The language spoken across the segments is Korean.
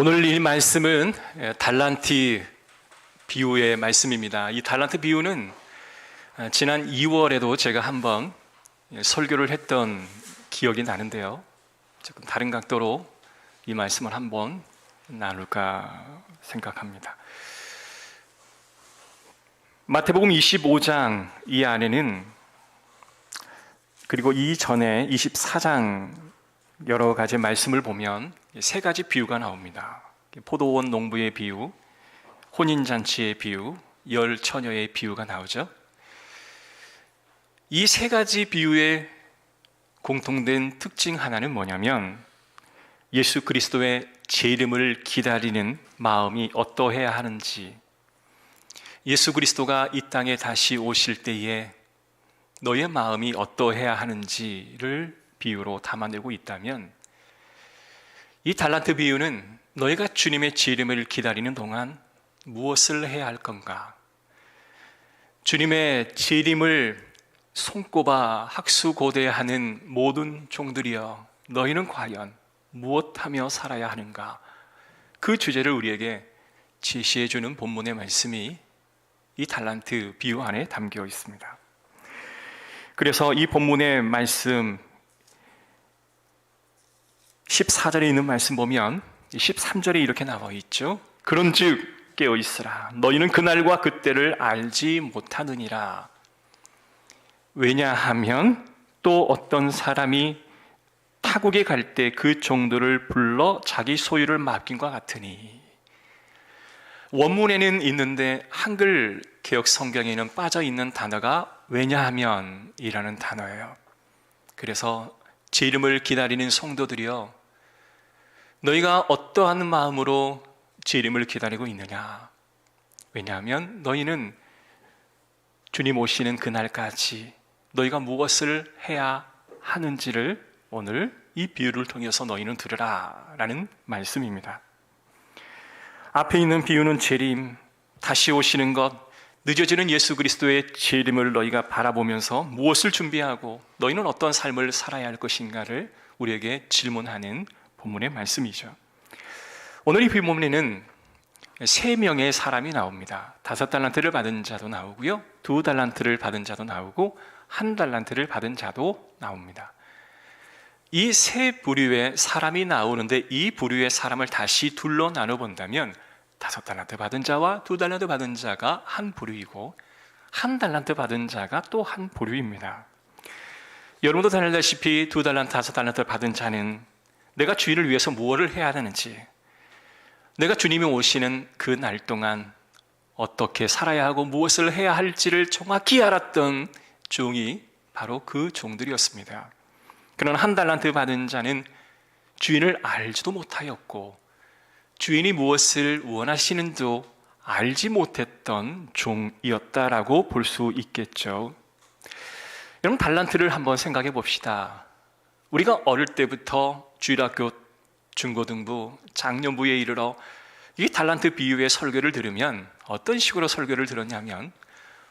오늘 이 말씀은 달란트 비유의 말씀입니다. 이 달란트 비유는 지난 2월에도 제가 한번 설교를 했던 기억이 나는데요. 조금 다른 각도로 이 말씀을 한번 나눌까 생각합니다. 마태복음 25장 이 안에는, 그리고 이전에 24장 여러 가지 말씀을 보면 세 가지 비유가 나옵니다. 포도원 농부의 비유, 혼인잔치의 비유, 열 처녀의 비유가 나오죠. 이 세 가지 비유의 공통된 특징 하나는 뭐냐면, 예수 그리스도의 재림을 기다리는 마음이 어떠해야 하는지, 예수 그리스도가 이 땅에 다시 오실 때에 너의 마음이 어떠해야 하는지를 비유로 담아내고 있다면, 이 달란트 비유는 너희가 주님의 재림을 기다리는 동안 무엇을 해야 할 건가? 주님의 재림을 손꼽아 학수고대하는 모든 종들이여, 너희는 과연 무엇하며 살아야 하는가? 그 주제를 우리에게 제시해 주는 본문의 말씀이 이 달란트 비유 안에 담겨 있습니다. 그래서 이 본문의 말씀 14절에 있는 말씀 보면 13절에 이렇게 나와 있죠. 그런즉 깨어 있으라, 너희는 그날과 그때를 알지 못하느니라. 왜냐하면 또 어떤 사람이 타국에 갈 때 그 종들을 불러 자기 소유를 맡긴과 같으니. 원문에는 있는데 한글 개역 성경에는 빠져 있는 단어가 왜냐하면 이라는 단어예요. 그래서 재림을 기다리는 성도들이여, 너희가 어떠한 마음으로 재림을 기다리고 있느냐? 왜냐하면 너희는 주님 오시는 그날까지 너희가 무엇을 해야 하는지를 오늘 이 비유를 통해서 너희는 들으라 라는 말씀입니다. 앞에 있는 비유는 재림, 다시 오시는 것, 늦어지는 예수 그리스도의 재림을 너희가 바라보면서 무엇을 준비하고 너희는 어떤 삶을 살아야 할 것인가를 우리에게 질문하는 본문의 말씀이죠. 오늘 이 본문에는 3명의 사람이 나옵니다. 5달란트를 받은 자도 나오고요, 2달란트를 받은 자도 나오고 1달란트를 받은 자도 나옵니다. 이 세 부류의 사람이 나오는데, 이 부류의 사람을 다시 둘로 나눠본다면 5달란트 받은 자와 2달란트 받은 자가 한 부류이고, 1달란트 받은 자가 또 한 부류입니다. 여러분도 잘 알다시피 2달란트, 5달란트 받은 자는 내가 주인을 위해서 무엇을 해야 하는지, 내가 주님이 오시는 그 날 동안 어떻게 살아야 하고 무엇을 해야 할지를 정확히 알았던 종이 바로 그 종들이었습니다. 그러나 1달란트 받은 자는 주인을 알지도 못하였고 주인이 무엇을 원하시는지도 알지 못했던 종이었다라고 볼 수 있겠죠. 여러분, 달란트를 한번 생각해 봅시다. 우리가 어릴 때부터 주일학교, 중고등부, 장년부에 이르러 이 달란트 비유의 설교를 들으면 어떤 식으로 설교를 들었냐면,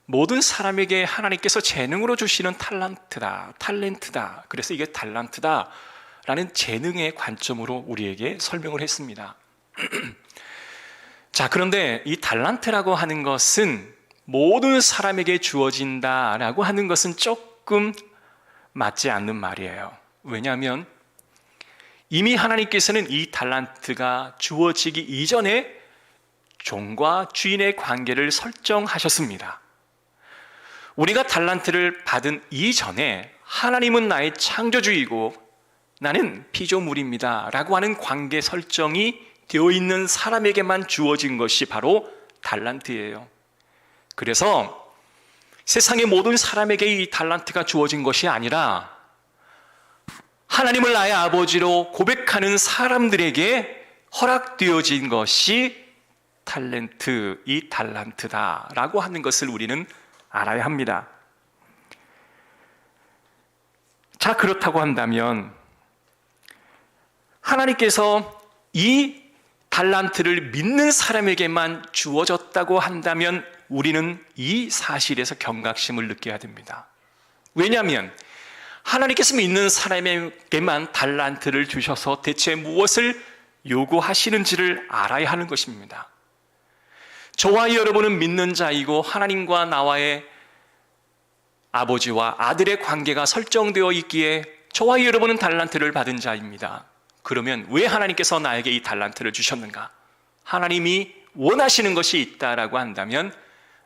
모든 사람에게 하나님께서 재능으로 주시는 탤런트다. 그래서 이게 달란트다 라는 재능의 관점으로 우리에게 설명을 했습니다. 자, 그런데 이 달란트라고 하는 것은 모든 사람에게 주어진다라고 하는 것은 조금 맞지 않는 말이에요. 왜냐하면 이미 하나님께서는 이 달란트가 주어지기 이전에 종과 주인의 관계를 설정하셨습니다. 우리가 달란트를 받은 이전에 하나님은 나의 창조주이고 나는 피조물입니다 라고 하는 관계 설정이 되어 있는 사람에게만 주어진 것이 바로 달란트예요. 그래서 세상의 모든 사람에게 이 달란트가 주어진 것이 아니라 하나님을 나의 아버지로 고백하는 사람들에게 허락되어진 것이 탤런트, 이 달란트다라고 하는 것을 우리는 알아야 합니다. 자, 그렇다고 한다면 하나님께서 이 달란트를 믿는 사람에게만 주어졌다고 한다면 우리는 이 사실에서 경각심을 느껴야 됩니다. 왜냐하면 하나님께서 믿는 사람에게만 달란트를 주셔서 대체 무엇을 요구하시는지를 알아야 하는 것입니다. 저와 여러분은 믿는 자이고 하나님과 나와의 아버지와 아들의 관계가 설정되어 있기에 저와 여러분은 달란트를 받은 자입니다. 그러면 왜 하나님께서 나에게 이 달란트를 주셨는가? 하나님이 원하시는 것이 있다라고 한다면,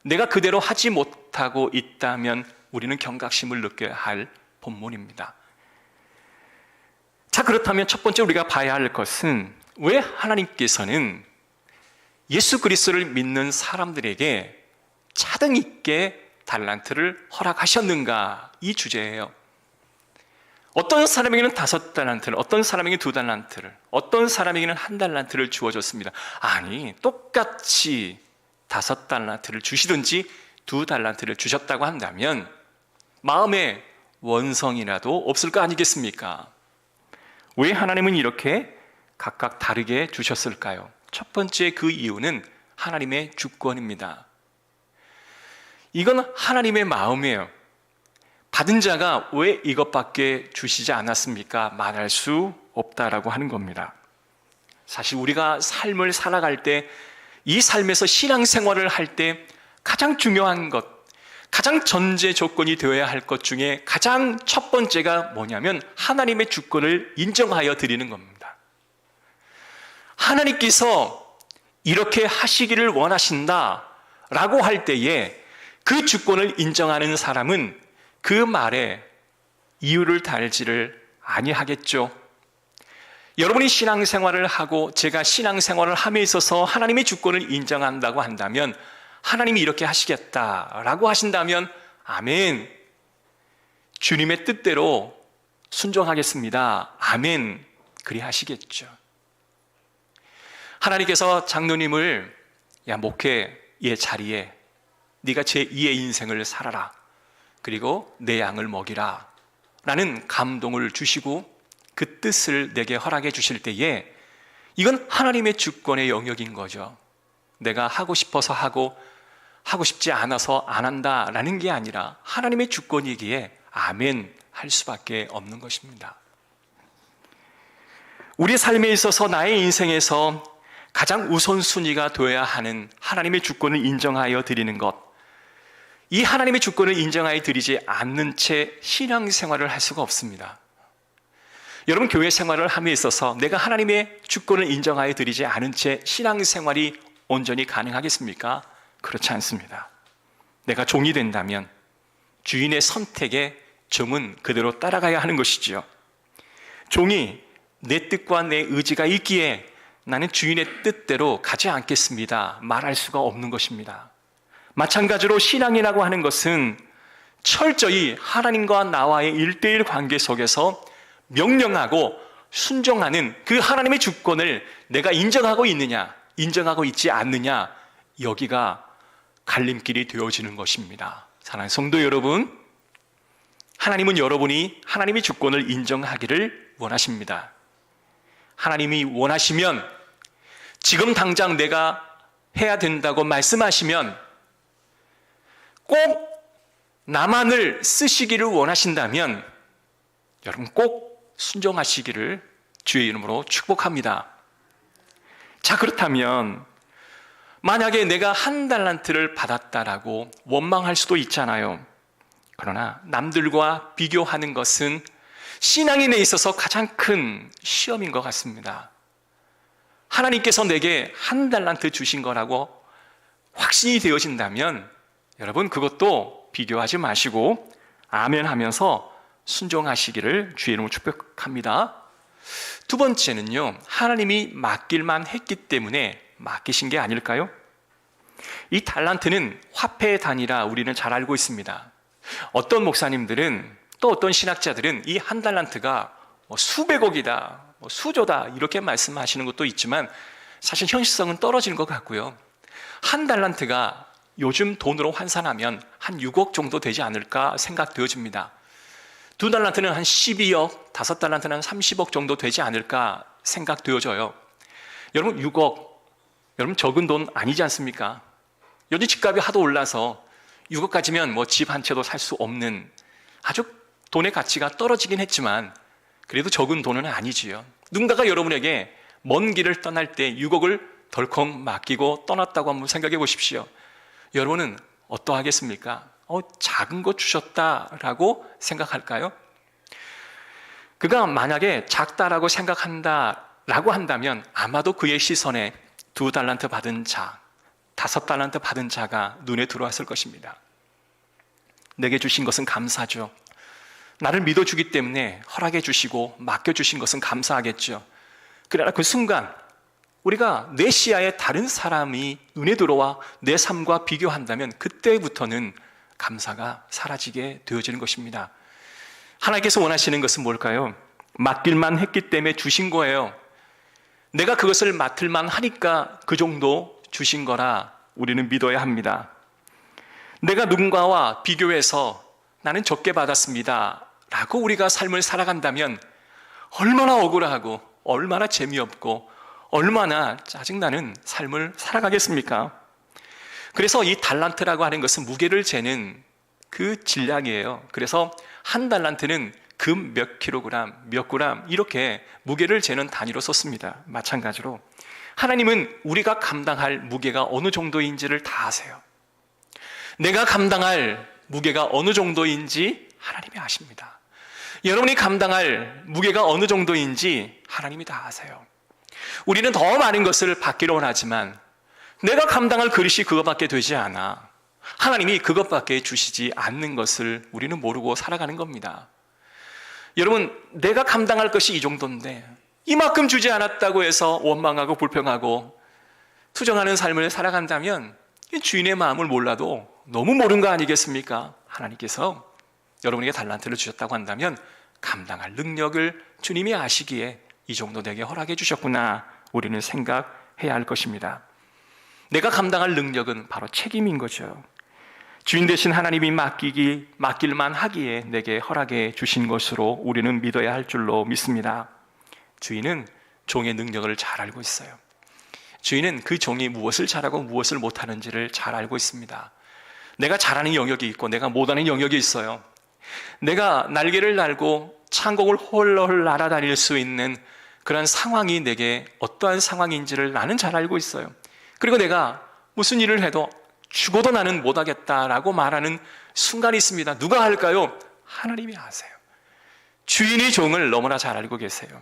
내가 그대로 하지 못하고 있다면 우리는 경각심을 느껴야 할 본문입니다. 자, 그렇다면 첫 번째 우리가 봐야 할 것은, 왜 하나님께서는 예수 그리스도를 믿는 사람들에게 차등 있게 달란트를 허락하셨는가, 이 주제예요. 어떤 사람에게는 5달란트를, 어떤 사람에게는 2달란트를, 어떤 사람에게는 1달란트를 주어줬습니다. 아니, 똑같이 5달란트를 주시든지 2달란트를 주셨다고 한다면 마음에 원성이라도 없을 거 아니겠습니까? 왜 하나님은 이렇게 각각 다르게 주셨을까요? 첫 번째 그 이유는 하나님의 주권입니다. 이건 하나님의 마음이에요. 받은 자가 왜 이것밖에 주시지 않았습니까? 말할 수 없다라고 하는 겁니다. 사실 우리가 삶을 살아갈 때, 이 삶에서 신앙생활을 할 때 가장 중요한 것, 가장 전제 조건이 되어야 할 것 중에 가장 첫 번째가 뭐냐면 하나님의 주권을 인정하여 드리는 겁니다. 하나님께서 이렇게 하시기를 원하신다 라고 할 때에 그 주권을 인정하는 사람은 그 말에 이유를 달지를 아니하겠죠. 여러분이 신앙생활을 하고 제가 신앙생활을 함에 있어서 하나님의 주권을 인정한다고 한다면, 하나님이 이렇게 하시겠다라고 하신다면 아멘, 주님의 뜻대로 순종하겠습니다, 아멘, 그리 하시겠죠. 하나님께서 장로님을 야, 목회의 자리에 네가 제2의 인생을 살아라, 그리고 내 양을 먹이라 라는 감동을 주시고 그 뜻을 내게 허락해 주실 때에, 이건 하나님의 주권의 영역인 거죠. 내가 하고 싶어서 하고 하고 싶지 않아서 안 한다라는 게 아니라 하나님의 주권이기에 아멘 할 수밖에 없는 것입니다. 우리 삶에 있어서 나의 인생에서 가장 우선순위가 되어야 하는 하나님의 주권을 인정하여 드리는 것, 이 하나님의 주권을 인정하여 드리지 않는 채 신앙생활을 할 수가 없습니다. 여러분, 교회 생활을 함에 있어서 내가 하나님의 주권을 인정하여 드리지 않은 채 신앙생활이 온전히 가능하겠습니까? 그렇지 않습니다. 내가 종이 된다면 주인의 선택에 종은 그대로 따라가야 하는 것이지요. 종이 내 뜻과 내 의지가 있기에 나는 주인의 뜻대로 가지 않겠습니다 말할 수가 없는 것입니다. 마찬가지로 신앙이라고 하는 것은 철저히 하나님과 나와의 1:1 관계 속에서 명령하고 순종하는 그 하나님의 주권을 내가 인정하고 있느냐, 인정하고 있지 않느냐, 여기가 갈림길이 되어지는 것입니다. 사랑하는 성도 여러분, 하나님은 여러분이 하나님의 주권을 인정하기를 원하십니다. 하나님이 원하시면, 지금 당장 내가 해야 된다고 말씀하시면, 꼭 나만을 쓰시기를 원하신다면 여러분 꼭 순종하시기를 주의 이름으로 축복합니다. 자, 그렇다면 만약에 내가 1달란트를 받았다라고 원망할 수도 있잖아요. 그러나 남들과 비교하는 것은 신앙인에 있어서 가장 큰 시험인 것 같습니다. 하나님께서 내게 1달란트 주신 거라고 확신이 되어진다면 여러분 그것도 비교하지 마시고 아멘 하면서 순종하시기를 주의 이름으로 축복합니다. 두 번째는요, 하나님이 맡길만 했기 때문에 맡기신 게 아닐까요? 이 달란트는 화폐의 단위라 우리는 잘 알고 있습니다. 어떤 목사님들은, 또 어떤 신학자들은 이 1달란트가 수백억이다, 수조다 이렇게 말씀하시는 것도 있지만 사실 현실성은 떨어지는 것 같고요. 1달란트가 요즘 돈으로 환산하면 한 6억 정도 되지 않을까 생각되어집니다. 2달란트는 한 12억, 5달란트는 한 30억 정도 되지 않을까 생각되어져요. 여러분 6억, 여러분 적은 돈 아니지 않습니까? 요즘 집값이 하도 올라서 6억 가지면 집 한 채도 살 수 없는 아주 돈의 가치가 떨어지긴 했지만 그래도 적은 돈은 아니지요. 누군가가 여러분에게 먼 길을 떠날 때 유혹을 덜컥 맡기고 떠났다고 한번 생각해 보십시오. 여러분은 어떠하겠습니까? 작은 것 주셨다라고 생각할까요? 그가 만약에 작다라고 생각한다라고 한다면 아마도 그의 시선에 2달란트 받은 자, 5달란트 받은 자가 눈에 들어왔을 것입니다. 내게 주신 것은 감사죠. 나를 믿어주기 때문에 허락해 주시고 맡겨주신 것은 감사하겠죠. 그러나 그 순간 우리가 내 시야에 다른 사람이 눈에 들어와 내 삶과 비교한다면 그때부터는 감사가 사라지게 되어지는 것입니다. 하나님께서 원하시는 것은 뭘까요? 맡길만 했기 때문에 주신 거예요. 내가 그것을 맡을만 하니까 그 정도 주신 거라 우리는 믿어야 합니다. 내가 누군가와 비교해서 나는 적게 받았습니다 라고 우리가 삶을 살아간다면 얼마나 억울하고 얼마나 재미없고 얼마나 짜증나는 삶을 살아가겠습니까? 그래서 이 달란트라고 하는 것은 무게를 재는 그 질량이에요. 그래서 한 달란트는 금 몇 킬로그램, 몇 그램 이렇게 무게를 재는 단위로 썼습니다. 마찬가지로 하나님은 우리가 감당할 무게가 어느 정도인지를 다 아세요. 내가 감당할 무게가 어느 정도인지 하나님이 아십니다. 여러분이 감당할 무게가 어느 정도인지 하나님이 다 아세요. 우리는 더 많은 것을 받기를 원하지만 내가 감당할 그릇이 그것밖에 되지 않아. 하나님이 그것밖에 주시지 않는 것을 우리는 모르고 살아가는 겁니다. 여러분, 내가 감당할 것이 이 정도인데 이만큼 주지 않았다고 해서 원망하고 불평하고 투정하는 삶을 살아간다면 주인의 마음을 몰라도 너무 모르는 거 아니겠습니까? 하나님께서 여러분에게 달란트를 주셨다고 한다면 감당할 능력을 주님이 아시기에 이 정도 내게 허락해 주셨구나 우리는 생각해야 할 것입니다. 내가 감당할 능력은 바로 책임인 거죠. 주인 되신 하나님이 맡길만 하기에 내게 허락해 주신 것으로 우리는 믿어야 할 줄로 믿습니다. 주인은 종의 능력을 잘 알고 있어요. 주인은 그 종이 무엇을 잘하고 무엇을 못하는지를 잘 알고 있습니다. 내가 잘하는 영역이 있고 내가 못하는 영역이 있어요. 내가 날개를 달고 창공을 홀로 날아다닐 수 있는 그런 상황이 내게 어떠한 상황인지를 나는 잘 알고 있어요. 그리고 내가 무슨 일을 해도 죽어도 나는 못하겠다라고 말하는 순간이 있습니다. 누가 할까요? 하나님이 아세요. 주인이 종을 너무나 잘 알고 계세요.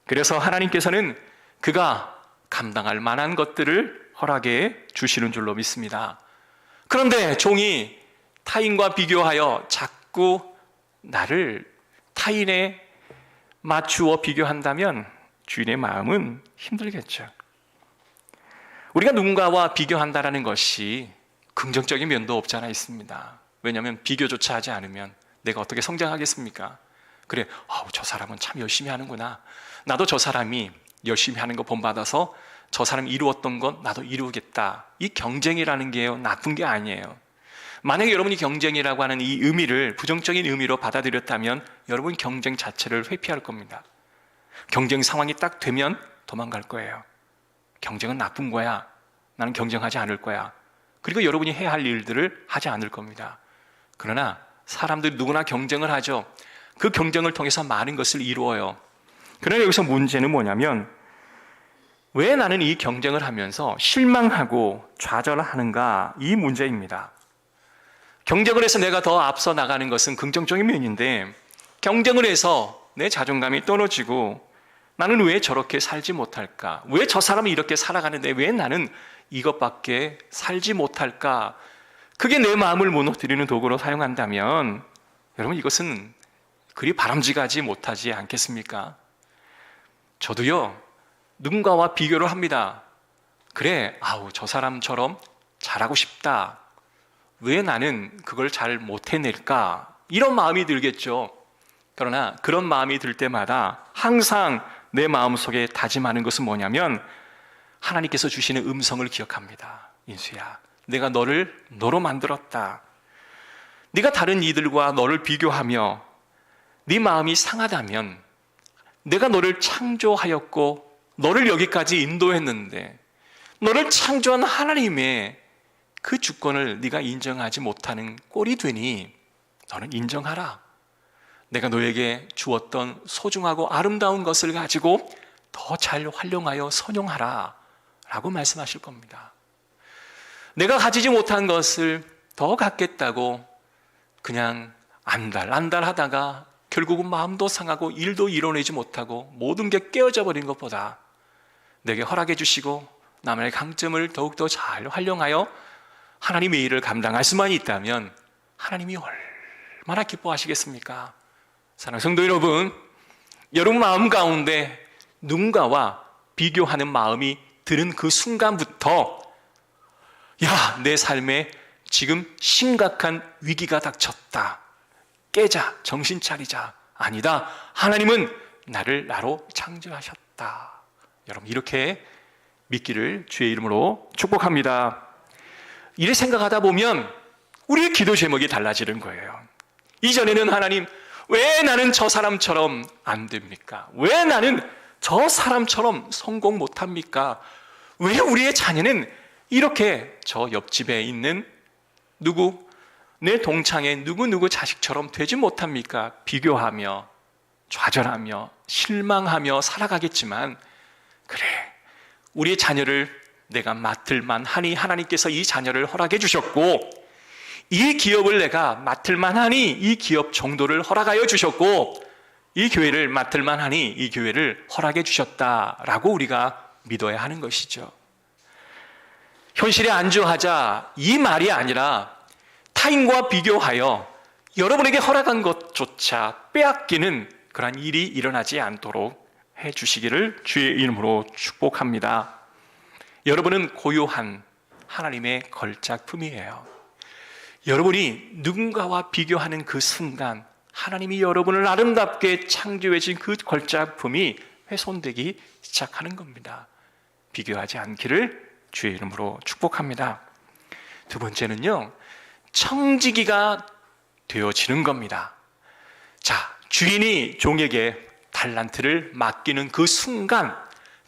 그래서 하나님께서는 그가 감당할 만한 것들을 허락해 주시는 줄로 믿습니다. 그런데 종이 타인과 비교하여 자꾸 나를 타인에 맞추어 비교한다면 주인의 마음은 힘들겠죠. 우리가 누군가와 비교한다는 것이 긍정적인 면도 없지 않아 있습니다. 왜냐하면 비교조차 하지 않으면 내가 어떻게 성장하겠습니까? 그래, 저 사람은 참 열심히 하는구나. 나도 저 사람이 열심히 하는 거 본받아서 저 사람이 이루었던 건 나도 이루겠다. 이 경쟁이라는 게요, 나쁜 게 아니에요. 만약에 여러분이 경쟁이라고 하는 이 의미를 부정적인 의미로 받아들였다면 여러분 경쟁 자체를 회피할 겁니다. 경쟁 상황이 딱 되면 도망갈 거예요. 경쟁은 나쁜 거야. 나는 경쟁하지 않을 거야. 그리고 여러분이 해야 할 일들을 하지 않을 겁니다. 그러나 사람들이 누구나 경쟁을 하죠. 그 경쟁을 통해서 많은 것을 이루어요. 그러나 여기서 문제는 뭐냐면 왜 나는 이 경쟁을 하면서 실망하고 좌절하는가, 이 문제입니다. 경쟁을 해서 내가 더 앞서 나가는 것은 긍정적인 면인데 경쟁을 해서 내 자존감이 떨어지고 나는 왜 저렇게 살지 못할까? 왜 저 사람이 이렇게 살아가는데 왜 나는 이것밖에 살지 못할까? 그게 내 마음을 무너뜨리는 도구로 사용한다면 여러분 이것은 그리 바람직하지 못하지 않겠습니까? 저도요, 누군가와 비교를 합니다. 그래, 저 사람처럼 잘하고 싶다. 왜 나는 그걸 잘 못해낼까? 이런 마음이 들겠죠. 그러나 그런 마음이 들 때마다 항상 내 마음속에 다짐하는 것은 뭐냐면 하나님께서 주시는 음성을 기억합니다. 인수야, 내가 너로 만들었다. 네가 다른 이들과 너를 비교하며 네 마음이 상하다면 내가 너를 창조하였고 너를 여기까지 인도했는데 너를 창조한 하나님의 그 주권을 네가 인정하지 못하는 꼴이 되니 너는 인정하라. 내가 너에게 주었던 소중하고 아름다운 것을 가지고 더 잘 활용하여 선용하라 라고 말씀하실 겁니다. 내가 가지지 못한 것을 더 갖겠다고 그냥 안달 하다가 결국은 마음도 상하고 일도 이뤄내지 못하고 모든 게 깨어져 버린 것보다 내게 허락해 주시고 남의 강점을 더욱더 잘 활용하여 하나님의 일을 감당할 수만 있다면 하나님이 얼마나 기뻐하시겠습니까? 사랑하는 성도 여러분, 여러분 마음 가운데 누군가와 비교하는 마음이 드는 그 순간부터 야, 내 삶에 지금 심각한 위기가 닥쳤다. 깨자, 정신 차리자. 아니다. 하나님은 나를 나로 창조하셨다. 여러분 이렇게 믿기를 주의 이름으로 축복합니다. 이래 생각하다 보면 우리의 기도 제목이 달라지는 거예요. 이전에는 하나님, 왜 나는 저 사람처럼 안 됩니까? 왜 나는 저 사람처럼 성공 못합니까? 왜 우리의 자녀는 이렇게 저 옆집에 있는 누구, 내 동창의 누구 자식처럼 되지 못합니까? 비교하며 좌절하며 실망하며 살아가겠지만, 그래, 우리의 자녀를 내가 맡을 만하니 하나님께서 이 자녀를 허락해 주셨고, 이 기업을 내가 맡을 만하니 이 기업 정도를 허락하여 주셨고, 이 교회를 맡을 만하니 이 교회를 허락해 주셨다라고 우리가 믿어야 하는 것이죠. 현실에 안주하자 이 말이 아니라 타인과 비교하여 여러분에게 허락한 것조차 빼앗기는 그러한 일이 일어나지 않도록 해 주시기를 주의 이름으로 축복합니다. 여러분은 고유한 하나님의 걸작품이에요. 여러분이 누군가와 비교하는 그 순간 하나님이 여러분을 아름답게 창조해 준 그 걸작품이 훼손되기 시작하는 겁니다. 비교하지 않기를 주의 이름으로 축복합니다. 두 번째는요, 청지기가 되어지는 겁니다. 자, 주인이 종에게 달란트를 맡기는 그 순간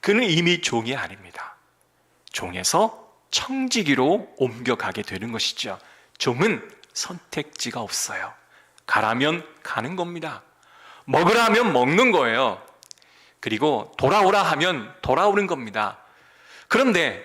그는 이미 종이 아닙니다. 종에서 청지기로 옮겨가게 되는 것이죠. 종은 선택지가 없어요. 가라면 가는 겁니다. 먹으라 하면 먹는 거예요. 그리고 돌아오라 하면 돌아오는 겁니다. 그런데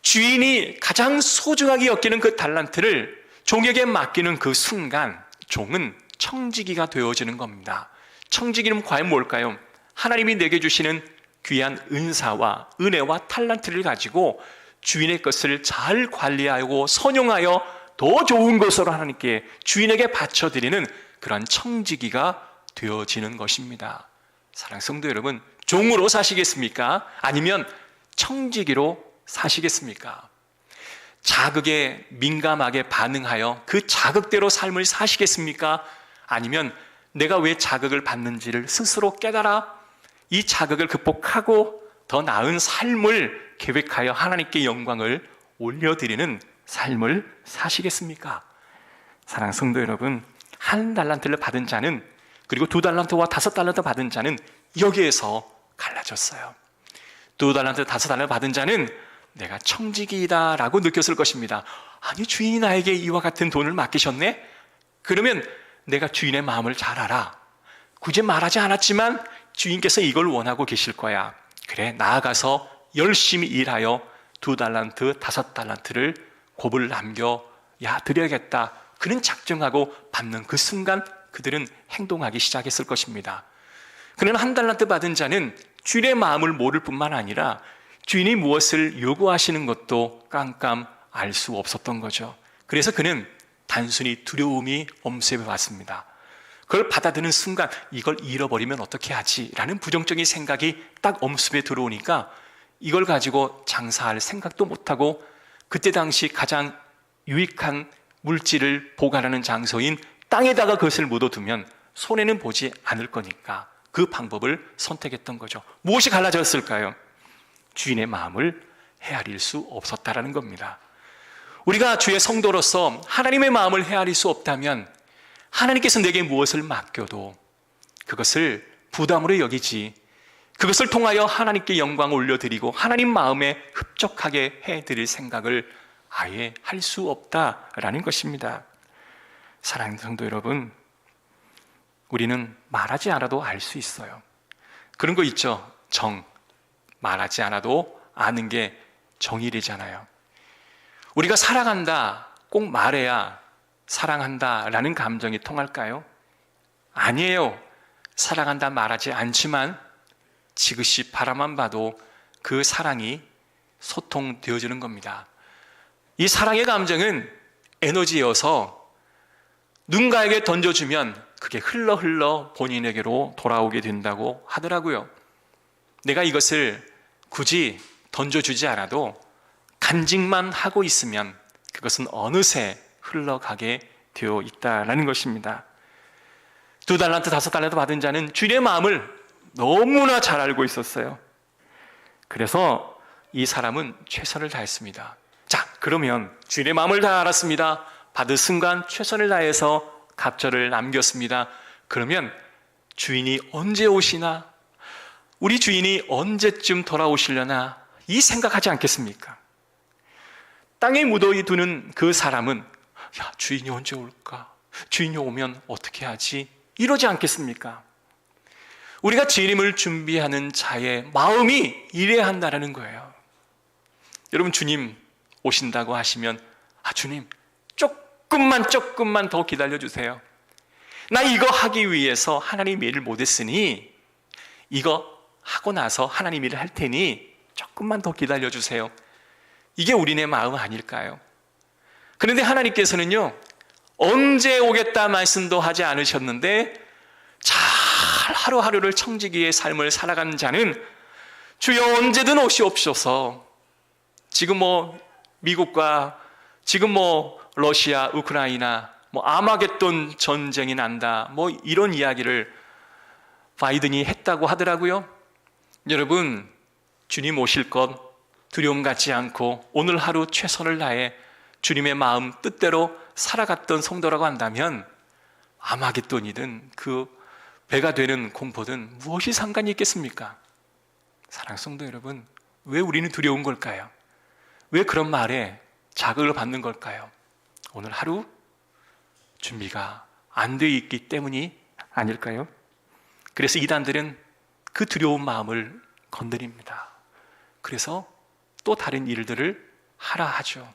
주인이 가장 소중하게 여기는 그 달란트를 종에게 맡기는 그 순간 종은 청지기가 되어지는 겁니다. 청지기는 과연 뭘까요? 하나님이 내게 주시는 귀한 은사와 은혜와 달란트를 가지고 주인의 것을 잘 관리하고 선용하여 더 좋은 것으로 하나님께 주인에게 바쳐드리는 그런 청지기가 되어지는 것입니다. 사랑하는 성도 여러분, 종으로 사시겠습니까? 아니면 청지기로 사시겠습니까? 자극에 민감하게 반응하여 그 자극대로 삶을 사시겠습니까? 아니면 내가 왜 자극을 받는지를 스스로 깨달아 이 자극을 극복하고 더 나은 삶을 계획하여 하나님께 영광을 올려드리는 삶을 사시겠습니까? 사랑하는 성도 여러분, 한 달란트를 받은 자는, 그리고 2달란트와 5달란트 받은 자는 여기에서 갈라졌어요. 2달란트, 5달란트 받은 자는 내가 청지기이다 라고 느꼈을 것입니다. 아니, 주인이 나에게 이와 같은 돈을 맡기셨네? 그러면 내가 주인의 마음을 잘 알아. 굳이 말하지 않았지만 주인께서 이걸 원하고 계실 거야. 그래, 나아가서 열심히 일하여 2달란트, 5달란트를 곱을 남겨 드려야겠다. 그런 작정하고 받는 그 순간 그들은 행동하기 시작했을 것입니다. 그러나 1달란트 받은 자는 주인의 마음을 모를 뿐만 아니라 주인이 무엇을 요구하시는 것도 깜깜 알 수 없었던 거죠. 그래서 그는 단순히 두려움이 엄습해 왔습니다. 그걸 받아드는 순간 이걸 잃어버리면 어떻게 하지? 라는 부정적인 생각이 딱 엄습해 들어오니까 이걸 가지고 장사할 생각도 못하고 그때 당시 가장 유익한 물질을 보관하는 장소인 땅에다가 그것을 묻어두면 손해는 보지 않을 거니까 그 방법을 선택했던 거죠. 무엇이 갈라졌을까요? 주인의 마음을 헤아릴 수 없었다라는 겁니다. 우리가 주의 성도로서 하나님의 마음을 헤아릴 수 없다면 하나님께서 내게 무엇을 맡겨도 그것을 부담으로 여기지, 그것을 통하여 하나님께 영광을 올려드리고 하나님 마음에 흡족하게 해드릴 생각을 아예 할 수 없다라는 것입니다. 사랑하는 성도 여러분, 우리는 말하지 않아도 알 수 있어요. 그런 거 있죠. 말하지 않아도 아는 게 정일이잖아요. 우리가 사랑한다 꼭 말해야 사랑한다 라는 감정이 통할까요? 아니에요. 사랑한다 말하지 않지만 지그시 바라만 봐도 그 사랑이 소통되어지는 겁니다. 이 사랑의 감정은 에너지여서 누군가에게 던져주면 그게 흘러 본인에게로 돌아오게 된다고 하더라고요. 내가 이것을 굳이 던져주지 않아도 간직만 하고 있으면 그것은 어느새 흘러가게 되어 있다라는 것입니다. 2달란트, 5달란트 받은 자는 주인의 마음을 너무나 잘 알고 있었어요. 그래서 이 사람은 최선을 다했습니다. 자, 그러면 주인의 마음을 다 알았습니다. 받은 순간 최선을 다해서 갑절을 남겼습니다. 그러면 주인이 언제 오시나? 우리 주인이 언제쯤 돌아오시려나? 이 생각하지 않겠습니까? 땅에 묻어두는 그 사람은 야, 주인이 언제 올까? 주인이 오면 어떻게 하지? 이러지 않겠습니까? 우리가 재림을 준비하는 자의 마음이 이래야 한다는 거예요. 여러분, 주님 오신다고 하시면 주님 조금만 더 기다려주세요. 나 이거 하기 위해서 하나님 일을 못했으니 이거 하고 나서 하나님 일을 할 테니 조금만 더 기다려주세요. 이게 우리네 마음 아닐까요? 그런데 하나님께서는요, 언제 오겠다 말씀도 하지 않으셨는데 잘 하루하루를 청지기의 삶을 살아가는 자는 주여 언제든 오시옵소서. 지금 미국과 지금 러시아, 우크라이나 아마겟돈 전쟁이 난다 이런 이야기를 바이든이 했다고 하더라고요. 여러분, 주님 오실 것 두려움 갖지 않고 오늘 하루 최선을 다해 주님의 마음 뜻대로 살아갔던 성도라고 한다면 아마겟돈이든 그 배가 되는 공포든 무엇이 상관이 있겠습니까? 사랑하는 성도 여러분, 왜 우리는 두려운 걸까요? 왜 그런 말에 자극을 받는 걸까요? 오늘 하루 준비가 안 돼 있기 때문이 아닐까요? 그래서 이단들은 그 두려운 마음을 건드립니다. 그래서 또 다른 일들을 하라 하죠.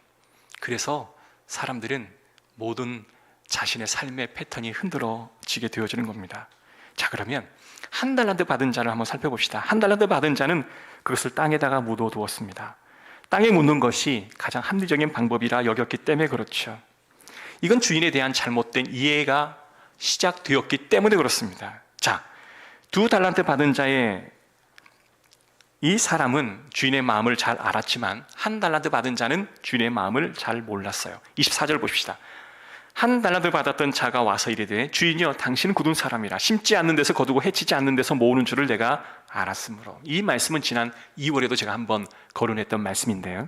그래서 사람들은 모든 자신의 삶의 패턴이 흔들어지게 되어지는 겁니다. 자, 그러면 1달란트 받은 자를 한번 살펴봅시다. 1달란트 받은 자는 그것을 땅에다가 묻어두었습니다. 땅에 묻는 것이 가장 합리적인 방법이라 여겼기 때문에 그렇죠. 이건 주인에 대한 잘못된 이해가 시작되었기 때문에 그렇습니다. 자, 2달란트 받은 자의 이 사람은 주인의 마음을 잘 알았지만 1달란트 받은 자는 주인의 마음을 잘 몰랐어요. 24절 봅시다. 1달란트 받았던 자가 와서 이르되 주인이여 당신은 굳은 사람이라 심지 않는 데서 거두고 해치지 않는 데서 모으는 줄을 내가 알았으므로. 이 말씀은 지난 2월에도 제가 한번 거론했던 말씀인데요,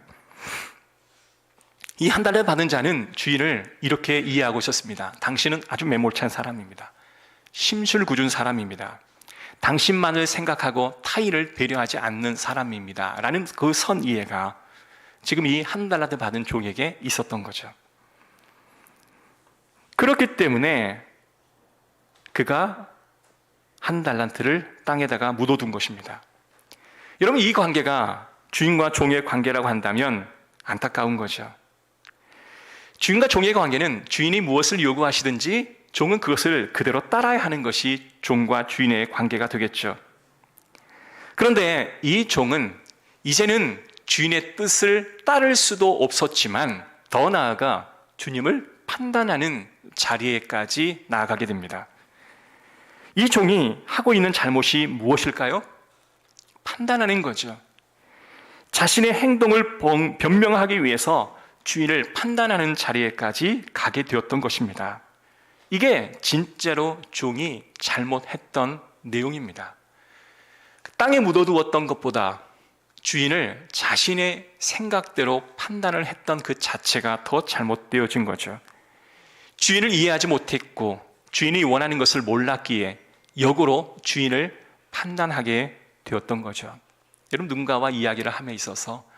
이 1달란트 받은 자는 주인을 이렇게 이해하고 있었습니다. 당신은 아주 매몰찬 사람입니다. 심술궂은 사람입니다. 당신만을 생각하고 타인을 배려하지 않는 사람입니다 라는 그 선 이해가 지금 이 1달란트 받은 종에게 있었던 거죠. 그렇기 때문에 그가 1달란트를 땅에다가 묻어둔 것입니다. 여러분, 이 관계가 주인과 종의 관계라고 한다면 안타까운 거죠. 주인과 종의 관계는 주인이 무엇을 요구하시든지 종은 그것을 그대로 따라야 하는 것이 종과 주인의 관계가 되겠죠. 그런데 이 종은 이제는 주인의 뜻을 따를 수도 없었지만 더 나아가 주님을 판단하는 자리에까지 나아가게 됩니다. 이 종이 하고 있는 잘못이 무엇일까요? 판단하는 거죠. 자신의 행동을 변명하기 위해서 주인을 판단하는 자리에까지 가게 되었던 것입니다. 이게 진짜로 종이 잘못했던 내용입니다. 땅에 묻어두었던 것보다 주인을 자신의 생각대로 판단을 했던 그 자체가 더 잘못되어진 거죠. 주인을 이해하지 못했고 주인이 원하는 것을 몰랐기에 역으로 주인을 판단하게 되었던 거죠. 여러분, 누군가와 이야기를 함에 있어서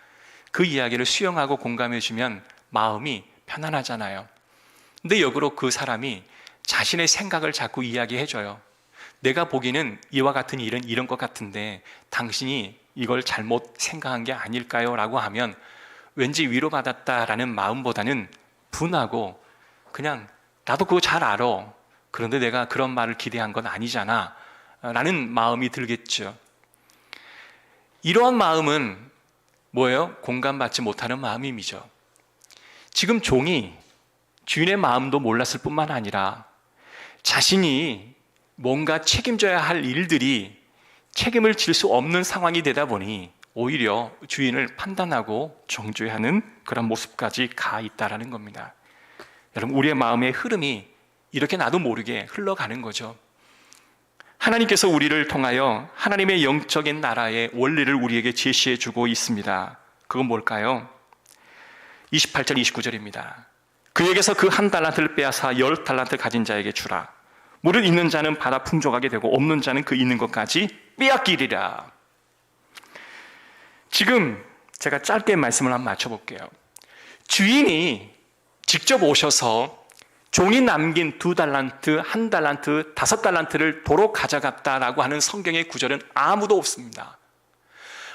그 이야기를 수용하고 공감해 주면 마음이 편안하잖아요. 근데 역으로 그 사람이 자신의 생각을 자꾸 이야기해 줘요. 내가 보기에는 이와 같은 일은 이런 것 같은데 당신이 이걸 잘못 생각한 게 아닐까요? 라고 하면 왠지 위로받았다라는 마음보다는 분하고 그냥 나도 그거 잘 알아. 그런데 내가 그런 말을 기대한 건 아니잖아. 라는 마음이 들겠죠. 이러한 마음은 뭐예요? 공감받지 못하는 마음이죠. 지금 종이 주인의 마음도 몰랐을 뿐만 아니라 자신이 뭔가 책임져야 할 일들이 책임을 질 수 없는 상황이 되다 보니 오히려 주인을 판단하고 정죄하는 그런 모습까지 가 있다라는 겁니다. 여러분, 우리의 마음의 흐름이 이렇게 나도 모르게 흘러가는 거죠. 하나님께서 우리를 통하여 하나님의 영적인 나라의 원리를 우리에게 제시해 주고 있습니다. 그건 뭘까요? 28절 29절입니다. 그에게서 그 한 달란트를 빼앗아 10달란트 가진 자에게 주라. 무릇 있는 자는 받아 풍족하게 되고 없는 자는 그 있는 것까지 빼앗기리라. 지금 제가 짧게 말씀을 한번 맞춰볼게요. 주인이 직접 오셔서 종이 남긴 2달란트, 1달란트, 5달란트를 도로 가져갔다라고 하는 성경의 구절은 아무도 없습니다.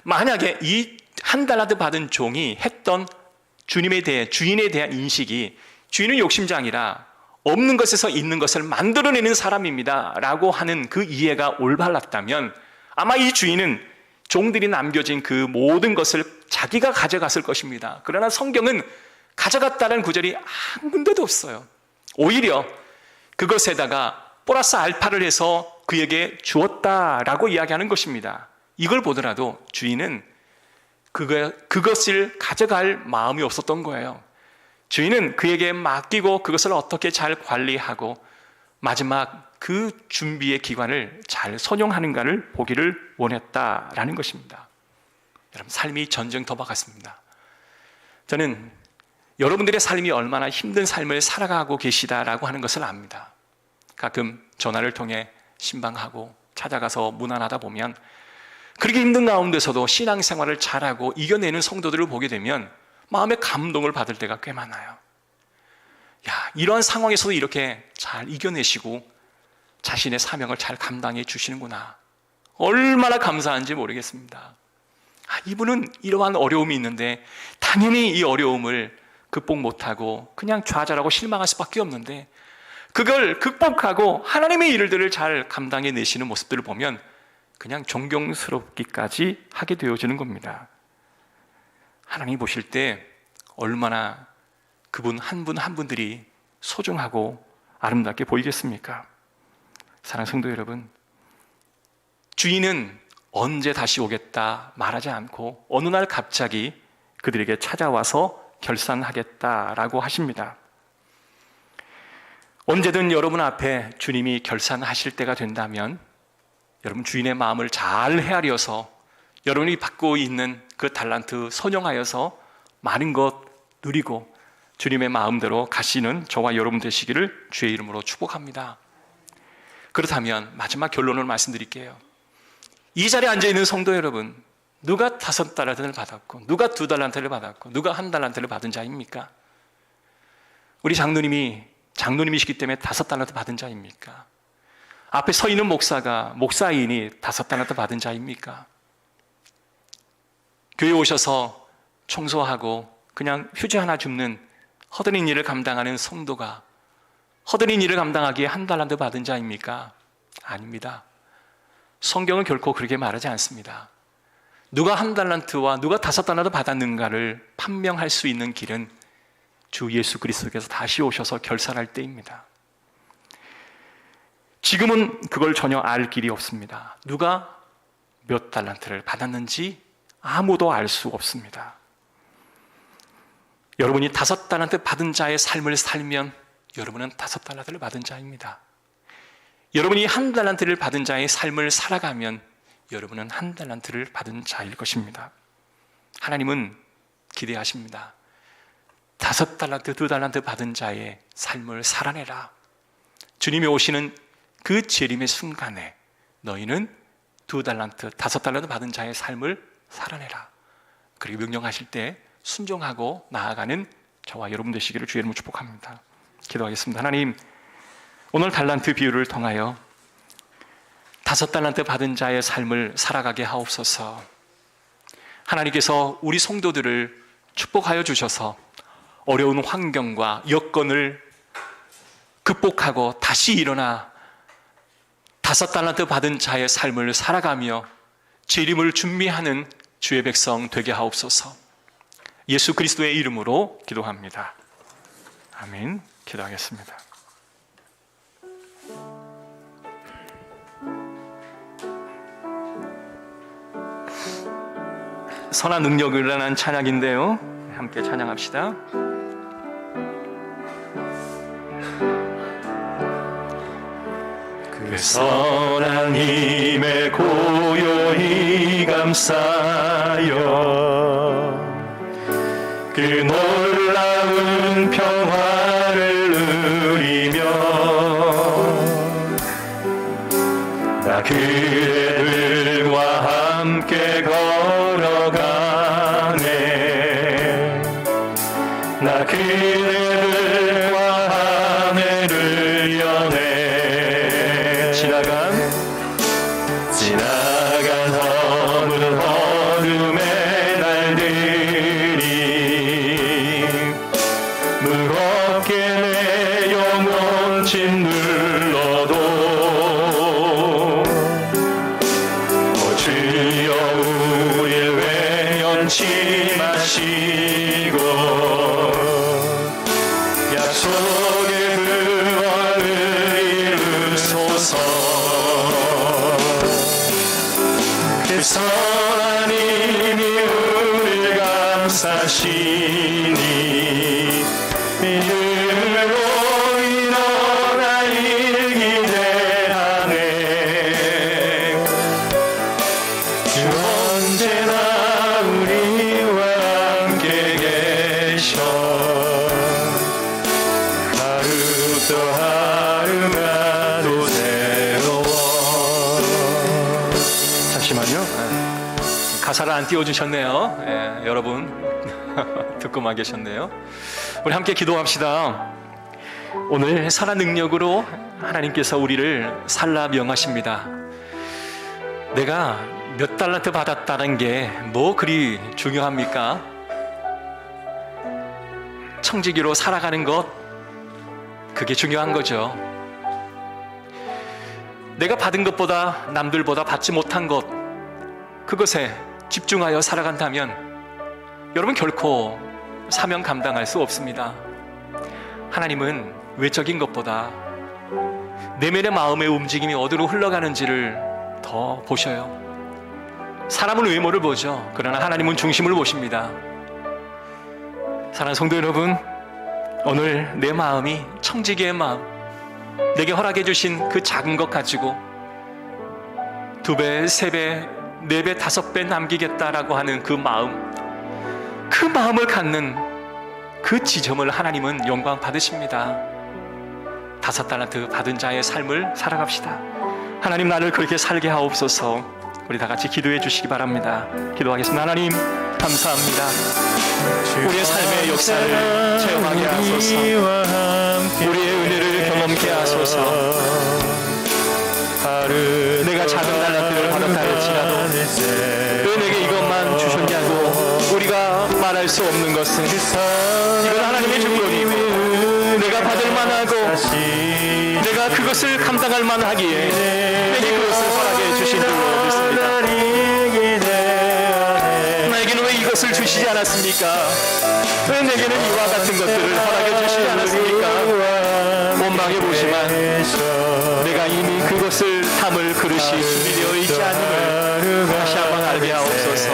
만약에 이 1달란트 받은 종이 했던 주인에 대한 인식이 주인은 욕심장이라 없는 것에서 있는 것을 만들어내는 사람입니다 라고 하는 그 이해가 올바랐다면 아마 이 주인은 종들이 남겨진 그 모든 것을 자기가 가져갔을 것입니다. 그러나 성경은 가져갔다는 구절이 한 군데도 없어요. 오히려 그것에다가 플러스 알파를 해서 그에게 주었다라고 이야기하는 것입니다. 이걸 보더라도 주인은 그것을 가져갈 마음이 없었던 거예요. 주인은 그에게 맡기고 그것을 어떻게 잘 관리하고 마지막 그 준비의 기관을 잘 선용하는가를 보기를 원했다라는 것입니다. 여러분, 삶이 전쟁터와 같습니다. 저는 여러분들의 삶이 얼마나 힘든 삶을 살아가고 계시다라고 하는 것을 압니다. 가끔 전화를 통해 신방하고 찾아가서 문안하다 보면 그렇게 힘든 가운데서도 신앙생활을 잘하고 이겨내는 성도들을 보게 되면 마음의 감동을 받을 때가 꽤 많아요. 이러한 상황에서도 이렇게 잘 이겨내시고 자신의 사명을 잘 감당해 주시는구나. 얼마나 감사한지 모르겠습니다. 이분은 이러한 어려움이 있는데 당연히 이 어려움을 극복 못하고 그냥 좌절하고 실망할 수밖에 없는데 그걸 극복하고 하나님의 일들을 잘 감당해 내시는 모습들을 보면 그냥 존경스럽기까지 하게 되어지는 겁니다. 하나님이 보실 때 얼마나 그분 한 분 한 분들이 소중하고 아름답게 보이겠습니까? 사랑하는 성도 여러분, 주인은 언제 다시 오겠다 말하지 않고 어느 날 갑자기 그들에게 찾아와서 결산하겠다라고 하십니다. 언제든 여러분 앞에 주님이 결산하실 때가 된다면 여러분 주인의 마음을 잘 헤아려서 여러분이 받고 있는 그 달란트 선용하여서 많은 것 누리고 주님의 마음대로 가시는 저와 여러분 되시기를 주의 이름으로 축복합니다. 그렇다면 마지막 결론을 말씀드릴게요. 이 자리에 앉아있는 성도 여러분, 누가 5달란트를 받았고 누가 2달란트를 받았고 누가 1달란트를 받은 자입니까? 우리 장로님이시기 때문에 5달란트 받은 자입니까? 앞에 서 있는 목사인이 5달란트 받은 자입니까? 교회 오셔서 청소하고 그냥 휴지 하나 줍는 허드렛 일을 감당하는 성도가 허드렛 일을 감당하기에 1달란트 받은 자입니까? 아닙니다. 성경은 결코 그렇게 말하지 않습니다. 누가 1달란트와 누가 5달란트 받았는가를 판명할 수 있는 길은 주 예수 그리스도께서 다시 오셔서 결산할 때입니다. 지금은 그걸 전혀 알 길이 없습니다. 누가 몇 달란트를 받았는지 아무도 알 수 없습니다. 여러분이 5달란트 받은 자의 삶을 살면 여러분은 5달란트를 받은 자입니다. 여러분이 1달란트를 받은 자의 삶을 살아가면 여러분은 1달란트를 받은 자일 것입니다. 하나님은 기대하십니다. 5달란트, 2달란트 받은 자의 삶을 살아내라. 주님이 오시는 그 재림의 순간에 너희는 2달란트, 5달란트 받은 자의 삶을 살아내라. 그리고 명령하실 때 순종하고 나아가는 저와 여러분 되시기를 주의 이름으로 축복합니다. 기도하겠습니다. 하나님, 오늘 달란트 비유를 통하여 5달란트 받은 자의 삶을 살아가게 하옵소서. 하나님께서 우리 성도들을 축복하여 주셔서 어려운 환경과 여건을 극복하고 다시 일어나 5달란트 받은 자의 삶을 살아가며 재림을 준비하는 주의 백성 되게 하옵소서. 예수 그리스도의 이름으로 기도합니다. 아멘. 기도하겠습니다. 선한 능력을 위한 찬양인데요, 함께 찬양합시다. 그 선한 힘에 고요히 감싸여 그 놀라운 평화를 누리며 나 그들과 함께 걸어가네. 나 그들과 하늘을 여네. 지나간 어두운 어둠의 날들이 무겁게 내 영혼 짓눌러도 주여 우릴 외연치 마시고 약속의 구원을 이루소서. 그 선한 힘이 우릴 감싸시니 믿음으로 일어나 일기대하네. 주 언제나 우리와 함께 계셔 하루 또 하루가 또 새로워. 잠시만요. 가사를 안 띄워주셨네요. 여러분 듣고만 계셨네요. 우리 함께 기도합시다. 오늘 선한 능력으로 하나님께서 우리를 살라 명하십니다. 내가 몇 달란트 받았다는 게 뭐 그리 중요합니까? 청지기로 살아가는 것, 그게 중요한 거죠. 내가 받은 것보다 남들보다 받지 못한 것, 그것에 집중하여 살아간다면 여러분 결코 사명 감당할 수 없습니다. 하나님은 외적인 것보다 내면의 마음의 움직임이 어디로 흘러가는지를 더 보셔요. 사람은 외모를 보죠. 그러나 하나님은 중심을 보십니다. 사랑하는 성도 여러분, 오늘 내 마음이 청지기의 마음, 내게 허락해 주신 그 작은 것 가지고 2배, 3배, 4배, 5배 남기겠다라고 하는 그 마음을 갖는 그 지점을 하나님은 영광 받으십니다. 5달란트 받은 자의 삶을 살아갑시다. 하나님, 나를 그렇게 살게 하옵소서. 우리 다 같이 기도해 주시기 바랍니다. 기도하겠습니다. 하나님 감사합니다. 우리의 삶의 역사를 체험하게 하소서. 우리의 은혜를 경험케 하소서. 내가 작은 달란트를 받았다 할지라도 왜 내게 이것만 주셨냐고 우리가 말할 수 없는 것은 이건 하나님의 주권이고 내가 받을 만하고 내가 그것을 감당할 만하기에 내게 그것을 허락해 주신 줄로 믿습니다. 나에게는 왜 이것을 주시지 않았습니까? 왜 내게는 이와 같은 것들을 허락해 주시지 않았습니까? 원망해 보지만 내가 이미 그것을 담을 그릇이 준비되어 있지 않음을 다시 한번 알게 하옵소서.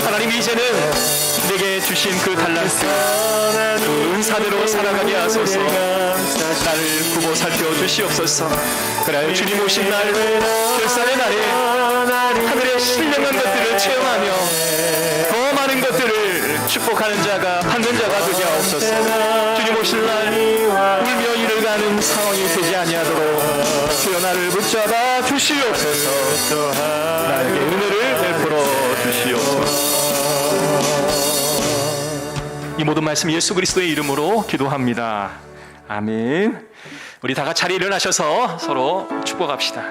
하나님, 이제는 내게 주신 그 달란트, 그 은사대로 살아가게 하소서. 나를 구보 살펴주시옵소서. 그래야 주님 오신 날, 결산의 날에 하늘의 신령한 것들을 체험하며 더 많은 것들을 축복하는 자가, 받는 자가 되게 하옵소서. 주님 오실 날 울며 이를 가는 상황이 되지 아니하도록 주여 나를 붙잡아 주시옵소서. 나에게 은혜를 베풀어 주시옵소서. 이 모든 말씀 예수 그리스도의 이름으로 기도합니다. 아멘. 우리 다 같이 자리에 일어나셔서 서로 축복합시다.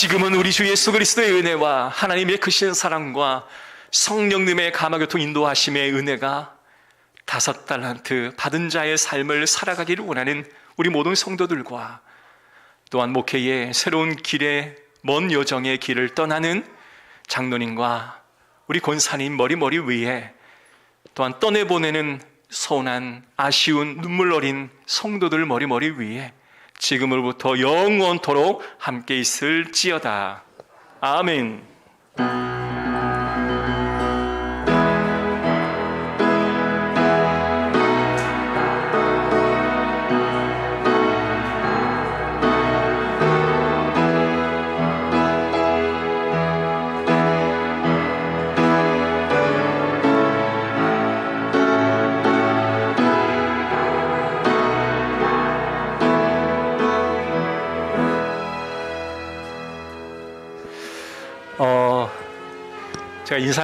지금은 우리 주 예수 그리스도의 은혜와 하나님의 크신 사랑과 성령님의 감화교통 인도하심의 은혜가 5달란트 받은 자의 삶을 살아가기를 원하는 우리 모든 성도들과 또한 목회의 새로운 길에 먼 여정의 길을 떠나는 장로님과 우리 권사님 머리 위에 또한 떠내보내는 서운한 아쉬운 눈물 어린 성도들 머리 위에 지금으로부터 영원토록 함께 있을지어다. 아멘. 제가 인사